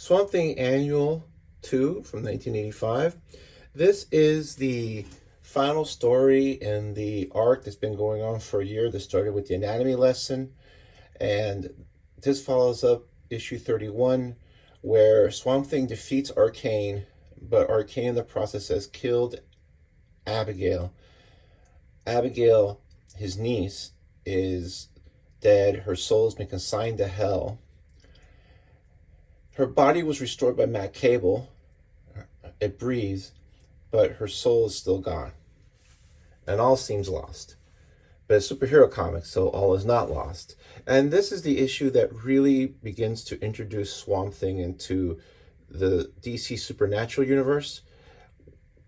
Swamp Thing Annual 2 from 1985. This is the final story in the arc that's been going on for a year that started with the anatomy lesson. And this follows up issue 31, where Swamp Thing defeats Arcane, but Arcane in the process has killed Abigail. Abigail, his niece, is dead. Her soul's been consigned to hell. Her body was restored by Matt Cable. It breathes, but her soul is still gone. And all seems lost. But it's superhero comics, so all is not lost. And this is the issue that really begins to introduce Swamp Thing into the DC Supernatural universe,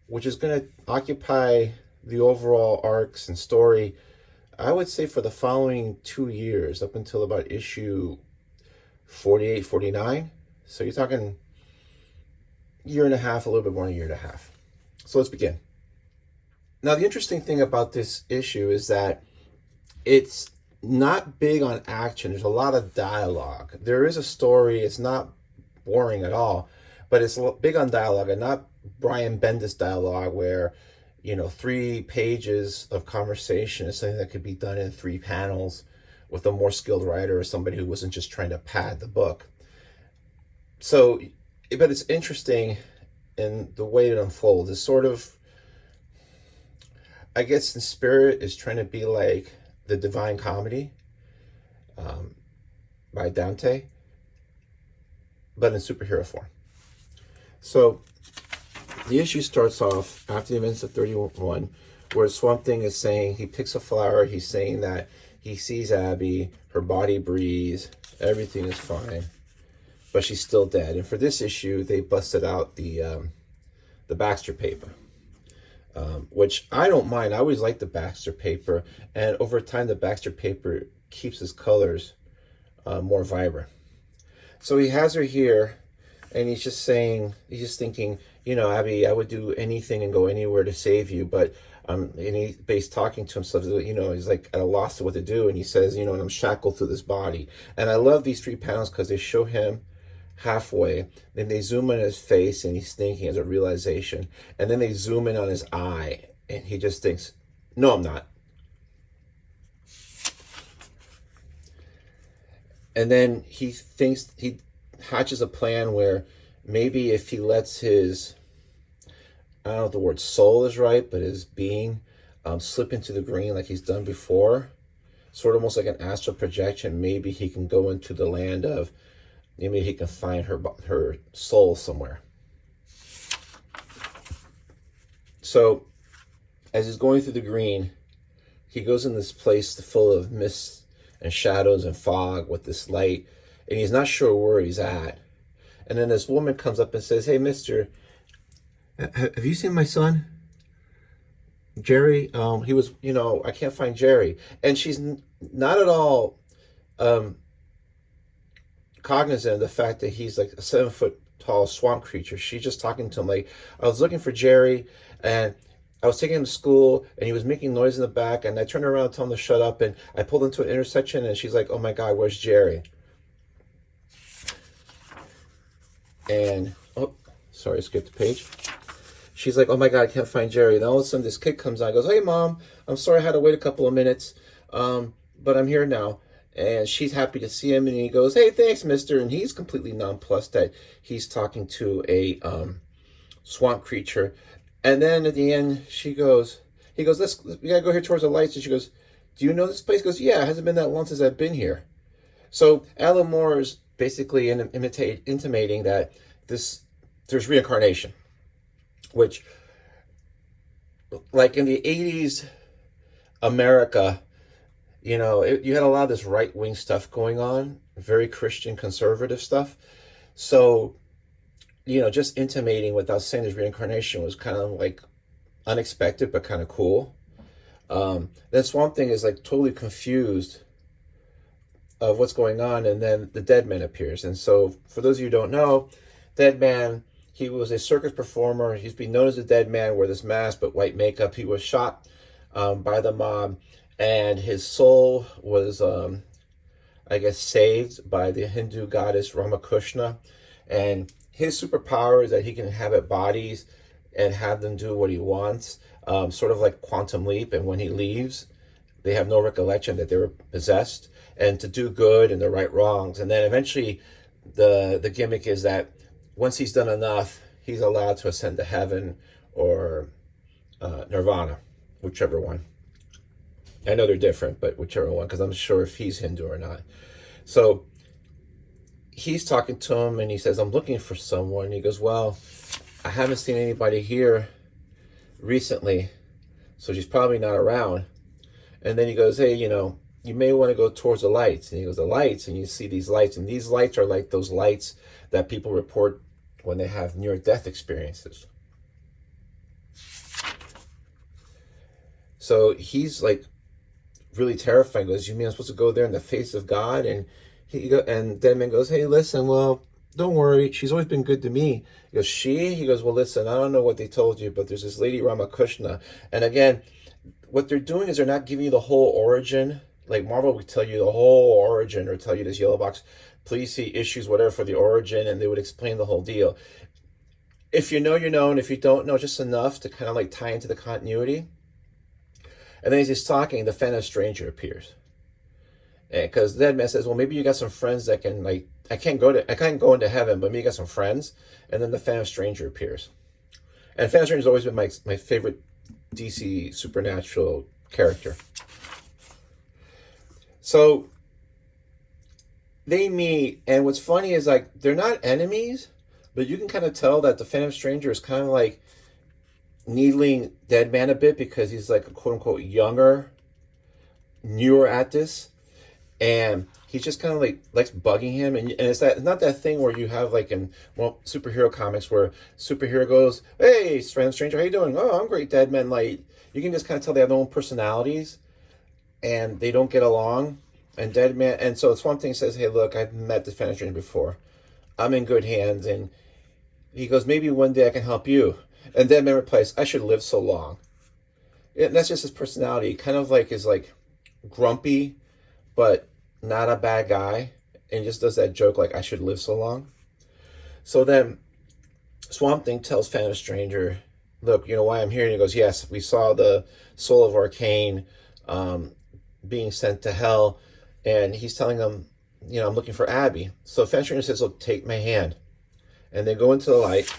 which is going to occupy the overall arcs and story, I would say, for the following 2 years, up until about issue 48, 49. So you're talking year and a half, a little bit more than a year and a half. So let's begin. Now, the interesting thing about this issue is that it's not big on action. There's a lot of dialogue. There is a story. It's not boring at all, but it's big on dialogue, and not Brian Bendis dialogue where, 3 pages of conversation is something that could be done in 3 panels with a more skilled writer or somebody who wasn't just trying to pad the book. So, but it's interesting in the way it unfolds. It's sort of, I guess in spirit, is trying to be like the Divine Comedy by Dante, but in superhero form. So the issue starts off after the events of 31, where Swamp Thing is saying, he picks a flower, he's saying that he sees Abby, her body breathes, everything is fine, but she's still dead. And for this issue, they busted out the Baxter paper, which I don't mind. I always like the Baxter paper, and over time, the Baxter paper keeps his colors more vibrant. So he has her here, and he's just thinking, Abby, I would do anything and go anywhere to save you, but he's talking to himself, he's like at a loss of what to do, and he says, and I'm shackled through this body. And I love these 3 panels because they show him halfway, then they zoom in his face, and he's thinking as a realization, and then they zoom in on his eye, and he just thinks, no, I'm not. And then he hatches a plan where maybe if he lets his, I don't know if the word soul is right, but his being slip into the green like he's done before, sort of almost like an astral projection, maybe he can go into the land of, maybe he can find her soul somewhere. So as he's going through the green, he goes in this place full of mist and shadows and fog with this light, and he's not sure where he's at. And then this woman comes up and says, hey, mister, have you seen my son, Jerry? He was, I can't find Jerry. And she's not at all cognizant of the fact that he's like a 7-foot tall swamp creature. She's just talking to him like, I was looking for Jerry, and I was taking him to school, and he was making noise in the back, and I turned around and told him to shut up, and I pulled into an intersection, and she's like, oh my God, where's Jerry? And, oh, sorry, I skipped the page. She's like, oh my God, I can't find Jerry. And all of a sudden, this kid comes out and goes, hey, Mom, I'm sorry I had to wait a couple of minutes, but I'm here now. And she's happy to see him, and he goes, hey, thanks, mister. And he's completely nonplussed that he's talking to a swamp creature. And then at the end, he goes, we gotta go here towards the lights. And she goes, do you know this place? He goes, yeah, it hasn't been that long since I've been here. So Alan Moore is basically intimating that there's reincarnation, which, like in the 80s America, you had a lot of this right-wing stuff going on, very Christian conservative stuff. So, just intimating without saying there's reincarnation was kind of like unexpected, but kind of cool. Then Swamp Thing is like totally confused of what's going on, and then the Deadman appears. And so, for those of you who don't know, Deadman, he was a circus performer. He's been known as the Deadman, wear this mask but white makeup. He was shot by the mob, and his soul was, saved by the Hindu goddess Ramakrishna. And his superpower is that he can inhabit bodies and have them do what he wants, sort of like Quantum Leap. And when he leaves, they have no recollection that they were possessed, and to do good and the right wrongs. And then eventually the gimmick is that once he's done enough, he's allowed to ascend to heaven or nirvana, whichever one. I know they're different, but whichever one, because I'm sure if he's Hindu or not. So he's talking to him and he says, I'm looking for someone. He goes, well, I haven't seen anybody here recently, so she's probably not around. And then he goes, hey, you may want to go towards the lights. And he goes, the lights, and you see these lights, and these lights are like those lights that people report when they have near-death experiences. So he's like really terrified. He goes, you mean I'm supposed to go there in the face of God? And and Deadman goes, hey, listen, well, don't worry, she's always been good to me. He goes, she? He goes, well, listen, I don't know what they told you, but there's this lady Ramakrishna. And again, what they're doing is they're not giving you the whole origin. Like Marvel would tell you the whole origin, or tell you this yellow box, please see issues, whatever, for the origin, and they would explain the whole deal. If you know, you know, and if you don't know, just enough to kind of like tie into the continuity. And then as he's talking, the Phantom Stranger appears. Because Deadman says, well, maybe you got some friends that can, like, I can't go into heaven, but maybe you got some friends. And then the Phantom Stranger appears. And Phantom Stranger has always been my favorite DC supernatural character. So they meet, and what's funny is, like, they're not enemies, but you can kind of tell that the Phantom Stranger is kind of like needling Deadman a bit, because he's like a quote-unquote younger, newer at this. And he's just kind of like likes bugging him, and it's not that thing where you have like in superhero comics where superhero goes, "Hey, Phantom Stranger, how you doing?" "Oh, I'm great, Deadman." Like, you can just kind of tell they have their own personalities, and they don't get along. And Deadman, and so Swamp Thing says, "Hey, look, I've met the Phantom Stranger before. I'm in good hands." And he goes, "Maybe one day I can help you." And Deadman replies, "I should live so long." And that's just his personality. He kind of like is like grumpy, but not a bad guy, and just does that joke like, I should live so long. So then Swamp Thing tells Phantom Stranger, look, you know why I'm here? And he goes, yes, we saw the soul of Arcane being sent to hell. And he's telling them, I'm looking for Abby. So Phantom Stranger says, look, take my hand. And they go into the light.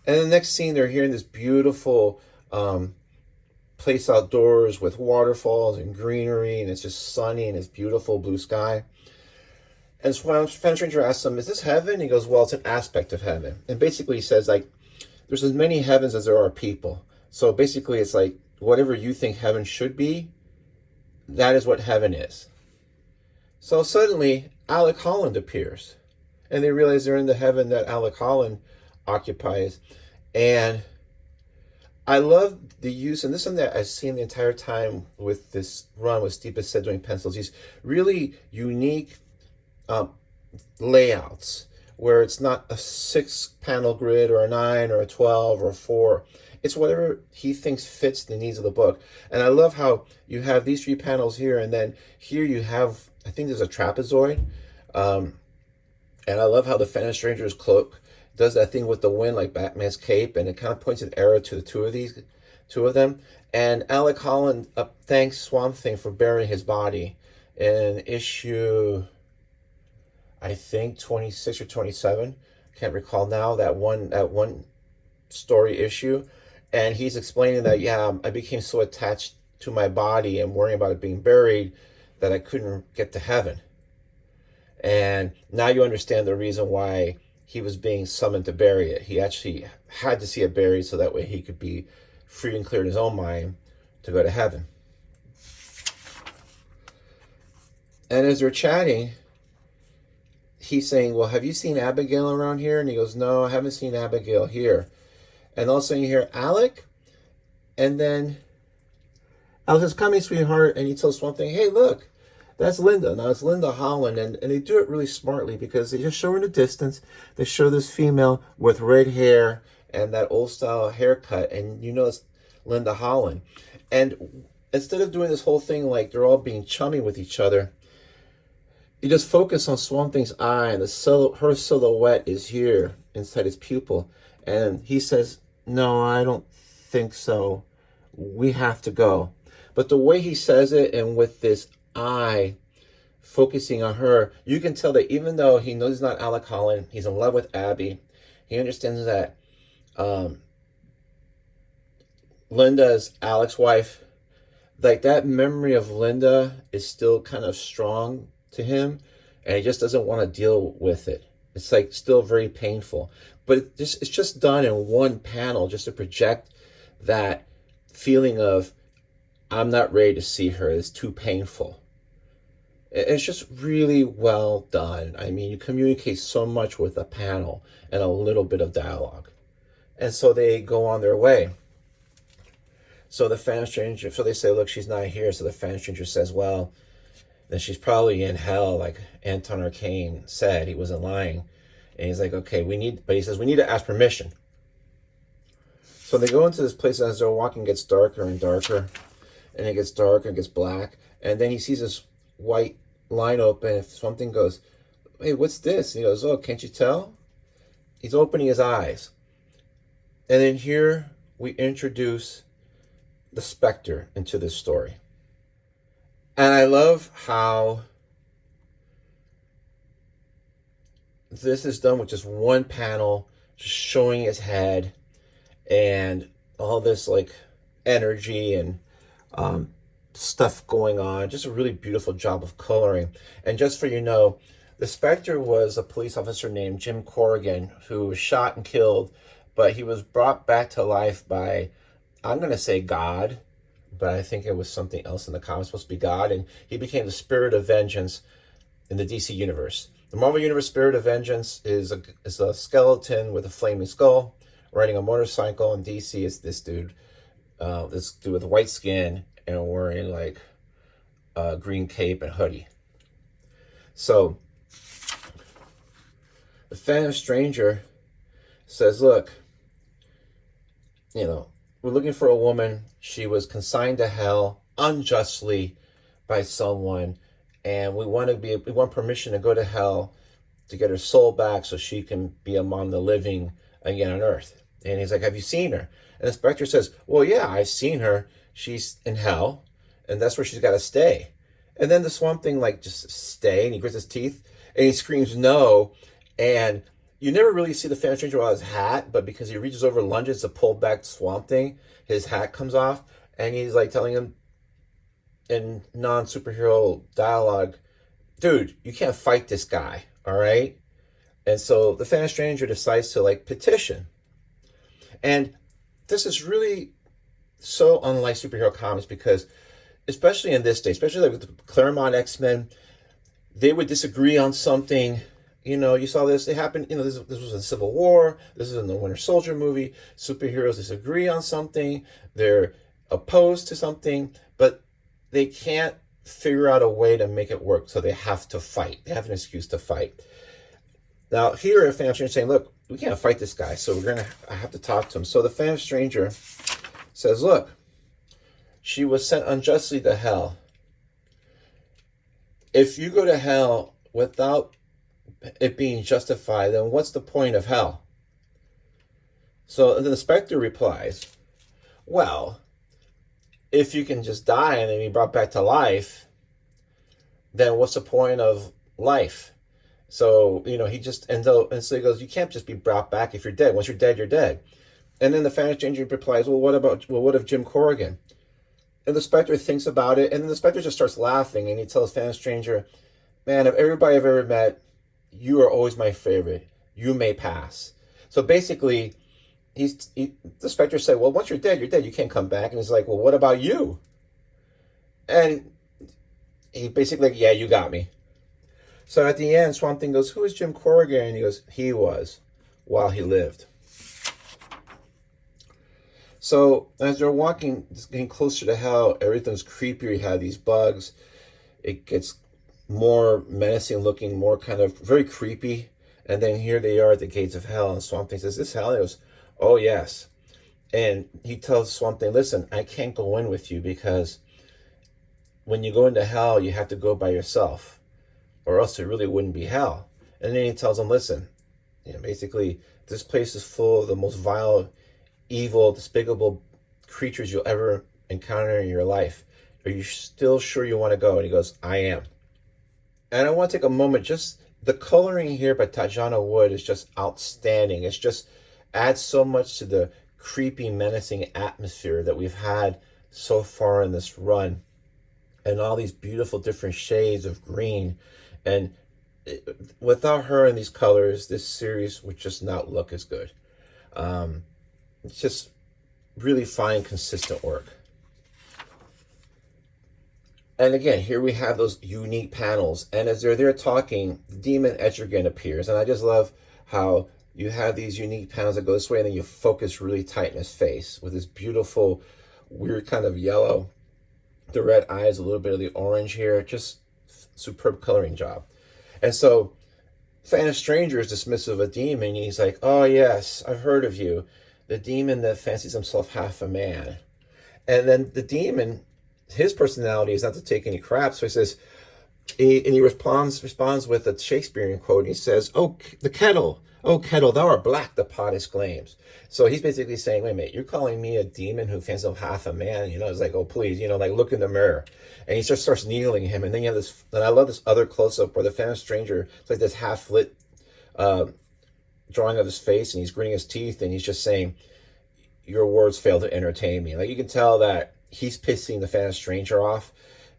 And the next scene, they're hearing this beautiful place outdoors with waterfalls and greenery, and it's just sunny and it's beautiful blue sky. And so Phantom Stranger asks him, is this heaven? He goes, well, it's an aspect of heaven. And basically he says, like, there's as many heavens as there are people. So basically it's like, whatever you think heaven should be, that is what heaven is. So suddenly Alec Holland appears, and they realize they're in the heaven that Alec Holland occupies. And I love the use, and this is something that I've seen the entire time with this run with Steve Bissett doing pencils, these really unique layouts where it's not a 6-panel grid or a 9 or a 12 or a 4. It's whatever he thinks fits the needs of the book. And I love how you have these 3 panels here, and then here you have, I think there's a trapezoid. And I love how the Phantom Stranger's cloak does that thing with the wind like Batman's cape, and it kind of points an arrow to the two of them. And Alec Holland thanks Swamp Thing for burying his body in issue, I think 26 or 27, can't recall now, that one story issue. And he's explaining that, I became so attached to my body and worrying about it being buried that I couldn't get to heaven. And now you understand the reason why he was being summoned to bury it. He actually had to see it buried so that way he could be free and clear in his own mind to go to heaven. And as they're chatting, he's saying, well, have you seen Abigail around here? And he goes, no, I haven't seen Abigail here. And all of a sudden you hear Alec, and then Alec says, come here, sweetheart. And he tells Swamp Thing, hey, look, that's Linda. Now it's Linda Holland, and they do it really smartly because they just show her in the distance. They show this female with red hair and that old style haircut, and it's Linda Holland. And instead of doing this whole thing like they're all being chummy with each other, You just focus on Swamp Thing's eye, and her silhouette is here inside his pupil. And he says, "No, I don't think so. We have to go." But the way he says it, and with this eye focusing on her, you can tell that even though he knows he's not Alec Holland, he's in love with Abby. He understands that Linda is Alec's wife. Like, that memory of Linda is still kind of strong to him, and he just doesn't want to deal with it. It's like still very painful, but it's just done in one panel just to project that feeling of, I'm not ready to see her. It's too painful. It's just really well done. I mean, you communicate so much with a panel and a little bit of dialogue. And so they go on their way. So the fan stranger, so they say, look, she's not here. So the fan stranger says, well, then she's probably in hell, like Anton Arcane said. He wasn't lying. And he's like, okay, but he says, we need to ask permission. So they go into this place, and as they're walking, it gets darker and darker. And it gets darker and gets black. And then he sees this white line open. If something goes, hey, what's this? And he goes, oh, can't you tell? He's opening his eyes. And then here we introduce the Spectre into this story. And I love how this is done with just one panel, just showing his head and all this like energy and stuff going on. Just a really beautiful job of coloring. And just for you know, the Spectre was a police officer named Jim Corrigan who was shot and killed, but he was brought back to life by, I'm going to say God, but I think it was something else in the comics, supposed to be God, and he became the Spirit of Vengeance in the DC Universe. The Marvel Universe Spirit of Vengeance is a skeleton with a flaming skull riding a motorcycle, and DC is this dude with white skin and wearing like a green cape and hoodie. So the Phantom Stranger says, look, we're looking for a woman. She was consigned to hell unjustly by someone, and we want permission to go to hell to get her soul back so she can be among the living again on Earth. And he's like, have you seen her? And the Spectre says, well, yeah, I've seen her. She's in hell, and that's where she's got to stay. And then the Swamp Thing just stay, and he grits his teeth, and he screams no, and you never really see the Phantom Stranger without his hat, but because he reaches over, lunges to pull back Swamp Thing, his hat comes off, and he's like telling him in non-superhero dialogue, dude, you can't fight this guy, all right? And so the Phantom Stranger decides to petition. And this is really so unlike superhero comics because, especially in this day, especially with the Claremont X-Men, they would disagree on something. You saw this. It happened. This was in Civil War. This is in the Winter Soldier movie. Superheroes disagree on something. They're opposed to something, but they can't figure out a way to make it work. So they have to fight. They have an excuse to fight. Now here, a Phantom Stranger saying, "Look, we can't fight this guy. So I have to talk to him." So the Phantom Stranger says, "Look, she was sent unjustly to hell. If you go to hell without it being justified, then what's the point of hell?" So then the Spectre replies, well, if you can just die and then be brought back to life, then what's the point of life? So, so he goes, you can't just be brought back if you're dead. Once you're dead, you're dead. And then the Phantom Stranger replies, what if Jim Corrigan? And the Spectre thinks about it, and then the Spectre just starts laughing, and he tells Phantom Stranger, man, of everybody I've ever met, you are always my favorite. You may pass. So basically, the Spectre said, well, once you're dead, you're dead. You can't come back. And he's like, well, what about you? And he basically yeah, you got me. So at the end, Swamp Thing goes, who is Jim Corrigan? And he goes, he was, while he lived. So as they're walking, getting closer to hell, everything's creepier. You have these bugs. It gets more menacing looking, more kind of very creepy. And then here they are at the gates of hell. And Swamp Thing says, this hell? And he goes, oh, yes. And he tells Swamp Thing, listen, I can't go in with you because when you go into hell, you have to go by yourself. or else it really wouldn't be hell. And then he tells them, listen, basically, this place is full of the most vile, evil, despicable creatures you'll ever encounter in your life. Are you still sure you want to go? And he goes, I am. And I want to take a moment, just the coloring here by Tajana Wood is just outstanding. It's just adds so much to the creepy, menacing atmosphere that we've had so far in this run. And all these beautiful different shades of green. And without her in these colors, this series would just not look as good. It's just really fine, consistent work. And again, here we have those unique panels. And as they're there talking, the demon Etrigan appears. And I just love how you have these unique panels that go this way, and then you focus really tight in his face with this beautiful, weird kind of yellow. The red eyes, a little bit of the orange here. Just superb coloring job. And so Fan of Stranger is dismissive of a demon. He's like, oh, yes, I've heard of you. The demon that fancies himself half a man. And then the demon, his personality is not to take any crap. So he says, he responds with a Shakespearean quote. And he says, oh, the kettle. Oh, kettle, thou art black, the pot exclaims. So he's basically saying, wait a minute, you're calling me a demon who fancies himself half a man? It's like, oh, please, like, look in the mirror. And he just starts needling him. And then you have this, and I love this other close-up where the Fan of Stranger, it's like this half-lit drawing of his face, and he's gritting his teeth, and he's just saying, your words fail to entertain me. Like, you can tell that he's pissing the Fan of Stranger off,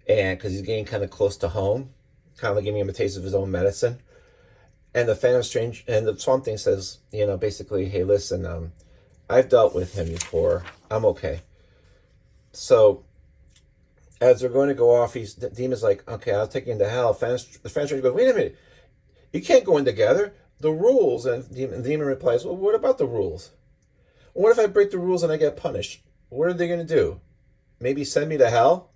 and because he's getting kind of close to home, kind of like giving him a taste of his own medicine. And the Fan of Strange, and the Swamp Thing says, basically, hey, listen, I've dealt with him before. I'm okay. So, as they're going to go off, the demon's like, okay, I'll take you into hell. The Fan of Stranger goes, wait a minute, you can't go in together. The rules. And the demon replies, well, what about the rules? What if I break the rules and I get punished? What are they going to do? Maybe send me to hell?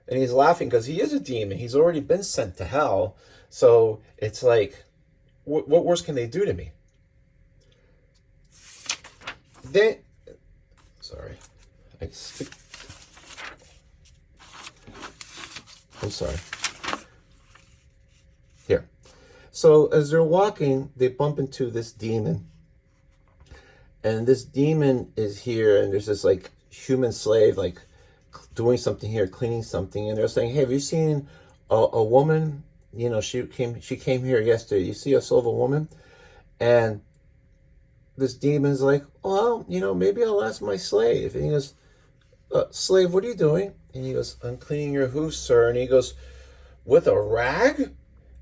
And he's laughing because he is a demon. He's already been sent to hell. So it's like, what worse can they do to me? I'm sorry. Here. So as they're walking, they bump into this demon. And this demon is here, and there's this like human slave like doing something here, cleaning something, and they're saying, hey, have you seen a woman? She came here yesterday. You see a soul of a woman? And this demon's like, well, maybe I'll ask my slave. And he goes, slave, what are you doing? And he goes, I'm cleaning your hooves, sir. And he goes, with a rag?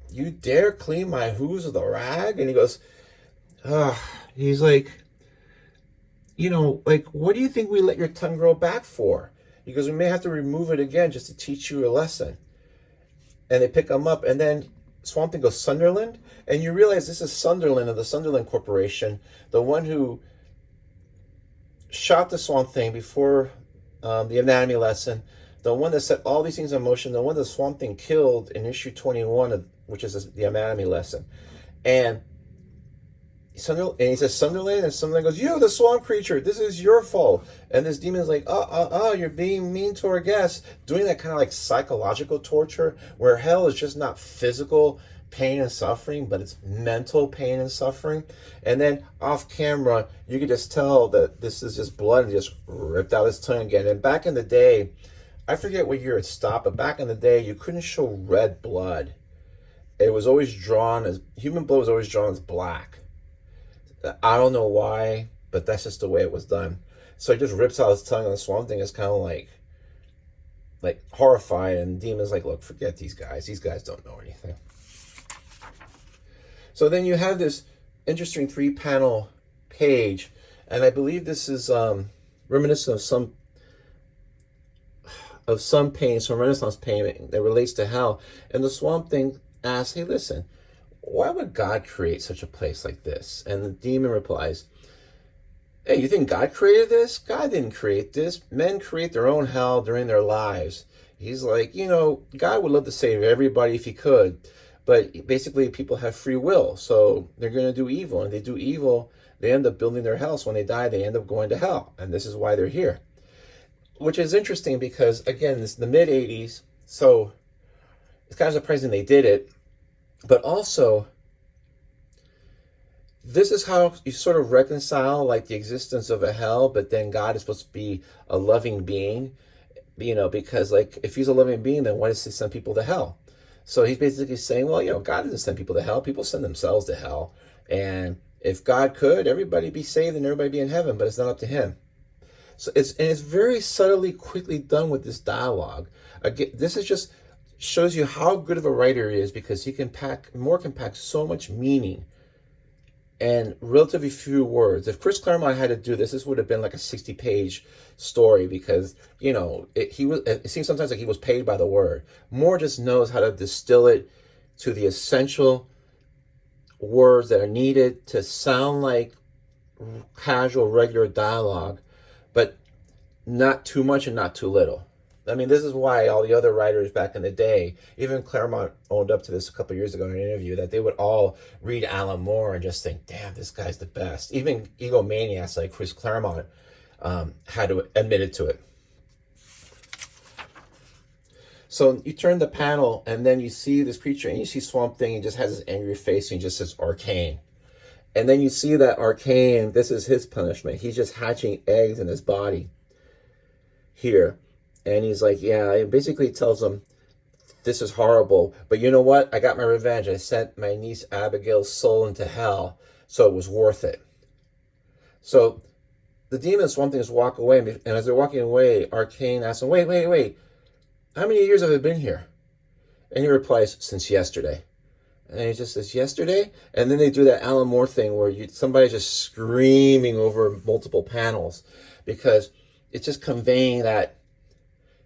You dare clean my hooves with a rag? And he goes, he's like, like, what do you think we let your tongue grow back for? He goes, we may have to remove it again just to teach you a lesson. And they pick him up, and then Swamp Thing goes, Sunderland? And you realize this is Sunderland of the Sunderland Corporation, the one who shot the Swamp Thing before the anatomy lesson, the one that set all these things in motion, the one that Swamp Thing killed in issue 21, which is the anatomy lesson. And he says, Sunderland? And Sunderland goes, you, the swamp creature, this is your fault. And this demon's like, you're being mean to our guests. Doing that kind of like psychological torture, where hell is just not physical pain and suffering, but it's mental pain and suffering. And then off camera, you can just tell that this is just blood, and just ripped out his tongue again. And back in the day, I forget what year it stopped, but back in the day, you couldn't show red blood. It was always human blood was always drawn as black. I don't know why, but that's just the way it was done. So he just rips out his tongue, and the Swamp Thing is kind of like horrified, and the demon's like, look, forget these guys. These guys don't know anything. So then you have this interesting 3-panel page, and I believe this is reminiscent of some pain, some Renaissance pain that relates to hell. And the Swamp Thing asks, hey, listen, why would God create such a place like this? And the demon replies, hey, you think God created this? God didn't create this. Men create their own hell during their lives. He's like, God would love to save everybody if he could. But basically, people have free will. So they're going to do evil. And if they do evil, they end up building their hell. So when they die, they end up going to hell. And this is why they're here. Which is interesting because, again, this is the mid-'80s. So it's kind of surprising they did it. But also, this is how you sort of reconcile like the existence of a hell, but then God is supposed to be a loving being, because like if he's a loving being, then why does he send people to hell? So he's basically saying, well, God doesn't send people to hell. People send themselves to hell. And if God could, everybody be saved and everybody be in heaven, but it's not up to him. So it's very subtly, quickly done with this dialogue. Again, this is just shows you how good of a writer he is, because he can pack so much meaning and relatively few words. If Chris Claremont had to do this would have been like a 60-page story, because it seems sometimes like he was paid by the word. Moore just knows how to distill it to the essential words that are needed to sound like casual, regular dialogue, but not too much and not too little. I mean, this is why all the other writers back in the day, even Claremont owned up to this a couple of years ago in an interview, that they would all read Alan Moore and just think, damn, this guy's the best. Even egomaniacs like Chris Claremont had to admit to it. So you turn the panel and then you see this creature and you see Swamp Thing. He just has this angry face and he just says Arcane. And then you see that Arcane, this is his punishment. He's just hatching eggs in his body here. And he's like, yeah, it basically tells him, this is horrible, but you know what? I got my revenge. I sent my niece Abigail's soul into hell, so it was worth it. So the demon and Swamp Thing just walk away, and as they're walking away, Arcane asks him, wait, how many years have I been here? And he replies, since yesterday. And he just says, yesterday? And then they do that Alan Moore thing where somebody's just screaming over multiple panels, because it's just conveying that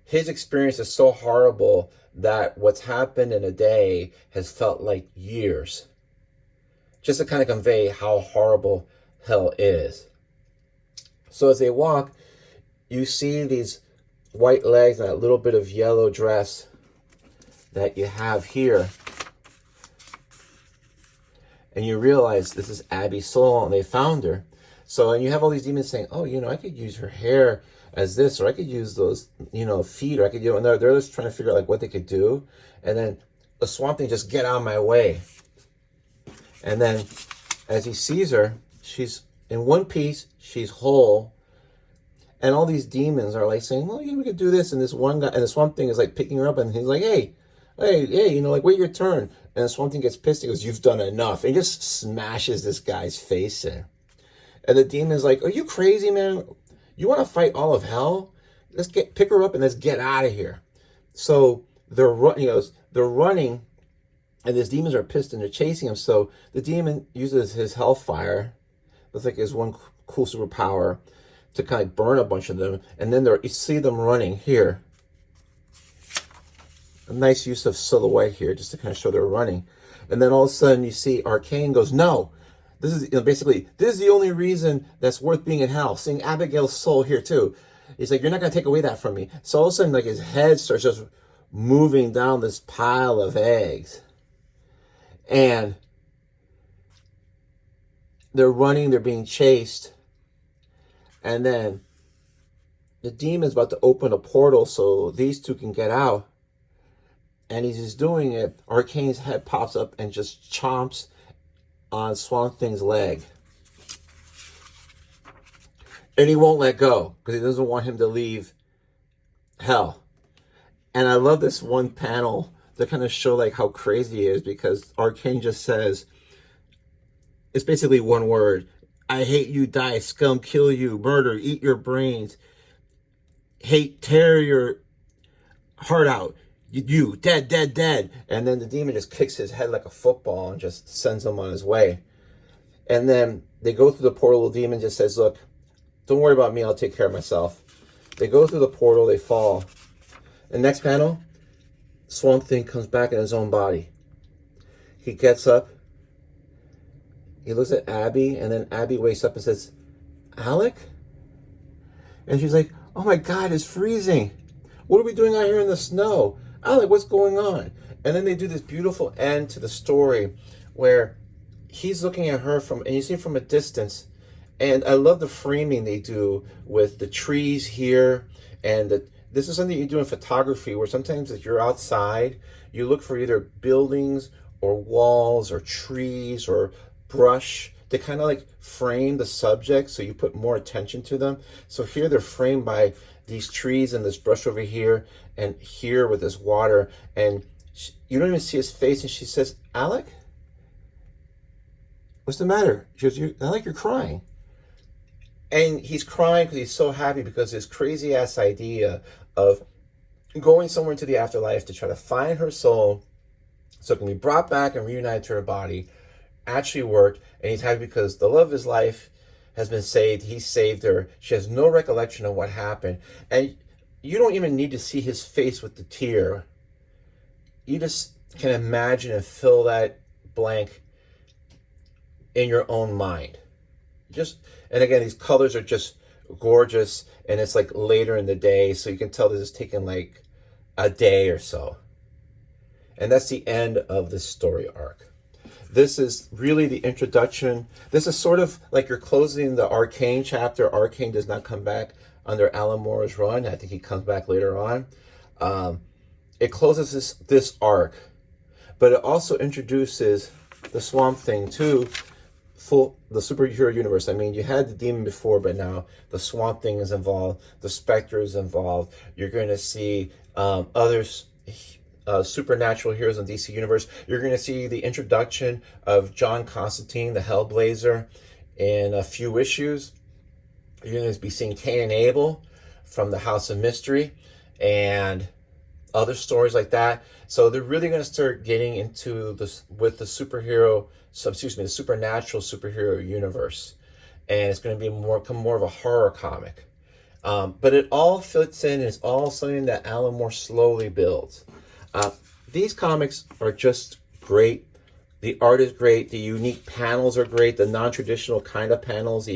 his experience is so horrible that what's happened in a day has felt like years. Just to kind of convey how horrible hell is. So as they walk, you see these white legs and that little bit of yellow dress that you have here. And you realize this is Abby's soul and they found her. So, and you have all these demons saying, oh, I could use her hair as this, or I could use those, feet, or I could, and they're just trying to figure out like what they could do. And then the Swamp Thing just get out of my way. And then as he sees her, she's in one piece, she's whole. And all these demons are like saying, well, we could do this. And this one guy, and the Swamp Thing is like picking her up, and he's like, hey, like, wait your turn. And the Swamp Thing gets pissed. He goes, you've done enough. And he just smashes this guy's face in. And the demon's like, are you crazy, man? You want to fight all of hell? Pick her up and let's get out of here. So they're running, and these demons are pissed and they're chasing him. So the demon uses his hellfire. That's like his one cool superpower to kind of burn a bunch of them. And then you see them running here. A nice use of silhouette here just to kind of show they're running. And then all of a sudden you see Arcane goes, no. This is basically, this is the only reason that's worth being in hell. Seeing Abigail's soul here too. He's like, you're not going to take away that from me. So all of a sudden, like, his head starts just moving down this pile of eggs. And they're running, they're being chased. And then the demon's about to open a portal so these two can get out. And he's just doing it. Arcane's head pops up and just chomps on Swamp Thing's leg. And he won't let go because he doesn't want him to leave hell. And I love this one panel to kind of show like how crazy he is, because Arcane just says, it's basically one word: I hate you, die, scum, kill you, murder, eat your brains, hate, tear your heart out. You, dead, dead, dead. And then the demon just kicks his head like a football and just sends him on his way. And then they go through the portal. The demon just says, look, don't worry about me. I'll take care of myself. They go through the portal. They fall. And next panel, Swamp Thing comes back in his own body. He gets up. He looks at Abby. And then Abby wakes up and says, Alec? And she's like, oh my God, it's freezing. What are we doing out here in the snow? Alec, what's going on? And then they do this beautiful end to the story where he's looking at her and you see from a distance. And I love the framing they do with the trees here. And this is something you do in photography, where sometimes if you're outside, you look for either buildings or walls or trees or brush to kind of like frame the subject so you put more attention to them. So here they're framed by these trees and this brush over here and here with this water, and you don't even see his face, and she says, Alec, what's the matter? She goes, Alec, you're crying. And he's crying because he's so happy, because his crazy ass idea of going somewhere into the afterlife to try to find her soul so it can be brought back and reunited to her body actually worked. And he's happy because the love of his life has been saved. He saved her. She has no recollection of what happened. And you don't even need to see his face with the tear. You just can imagine and fill that blank in your own mind. And again, these colors are just gorgeous, and it's like later in the day, so you can tell this is taking like a day or so. And that's the end of this story arc. This is really the introduction. This is sort of like you're closing the Arcane chapter. Arcane does not come back under Alan Moore's run. I think he comes back later on. It closes this arc, but it also introduces the Swamp Thing to the superhero universe. I mean, you had the Demon before, but now the Swamp Thing is involved. The Spectre is involved. You're going to see others. Supernatural heroes in DC Universe. You're going to see the introduction of John Constantine, the Hellblazer, in a few issues. You're going to be seeing Cain and Abel from the House of Mystery and other stories like that. So they're really going to start getting into this with the supernatural superhero universe, and it's going to be more of a horror comic. But it all fits in. It's all something that Alan Moore slowly builds. These comics are just great. The art is great. The unique panels are great. The non-traditional kind of panels.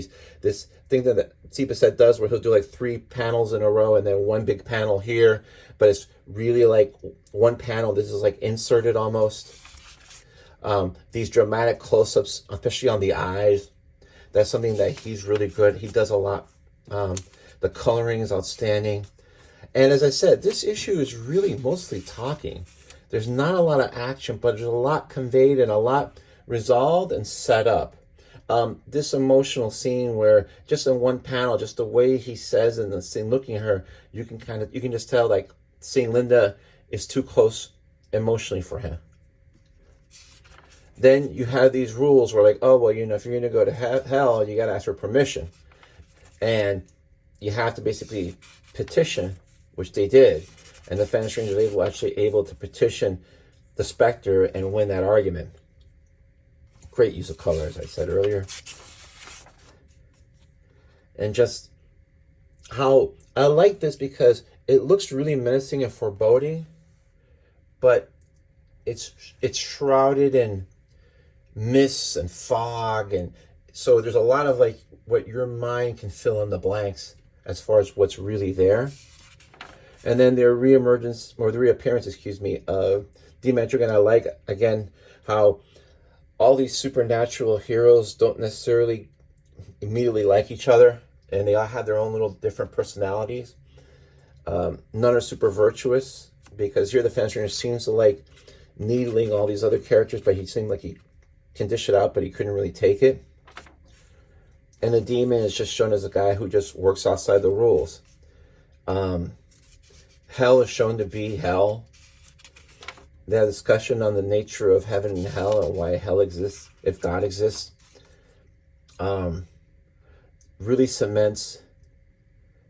This thing that Tsipa does, where he'll do like 3 panels in a row and then one big panel here, but it's really like one panel. This is like inserted almost. These dramatic close-ups, especially on the eyes. That's something that he's really good. He does a lot. The coloring is outstanding. And as I said, this issue is really mostly talking. There's not a lot of action, but there's a lot conveyed and a lot resolved and set up. This emotional scene where just in one panel, just the way he says in the scene, looking at her, you can just tell like seeing Linda is too close emotionally for him. Then you have these rules where like, oh, well, if you're going to go to hell, you got to ask for permission. And you have to basically petition, which they did. And the Phantom Stranger were actually able to petition the Spectre and win that argument. Great use of color, as I said earlier. And just how I like this because it looks really menacing and foreboding, but it's shrouded in mists and fog, and so there's a lot of like what your mind can fill in the blanks as far as what's really there. And then their reappearance, of Demon Etrigan. I like, again, how all these supernatural heroes don't necessarily immediately like each other, and they all have their own little different personalities. None are super virtuous, because here the Phantom Stranger seems to like needling all these other characters, but he seemed like he can dish it out, but he couldn't really take it. And the Demon is just shown as a guy who just works outside the rules. Hell is shown to be hell. They have a discussion on the nature of heaven and hell and why hell exists, if God exists. Really cements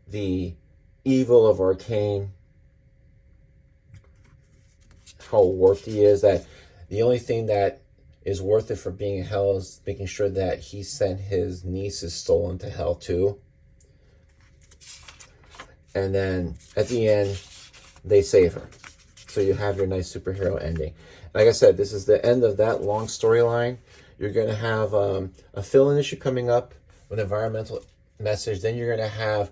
the evil of Arcane, how warped he is, that the only thing that is worth it for being in hell is making sure that he sent his niece's soul into hell too. And then at the end, they save her. So you have your nice superhero ending. Like I said, this is the end of that long storyline. You're going to have a fill-in issue coming up with environmental message. Then you're going to have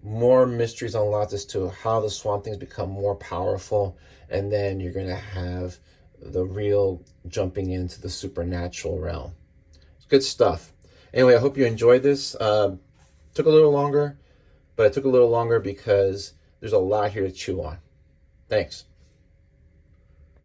more mysteries unlocked as to how the Swamp Things become more powerful. And then you're going to have the real jumping into the supernatural realm. It's good stuff. Anyway, I hope you enjoyed this. Took a little longer, but it took a little longer because there's a lot here to chew on. Thanks.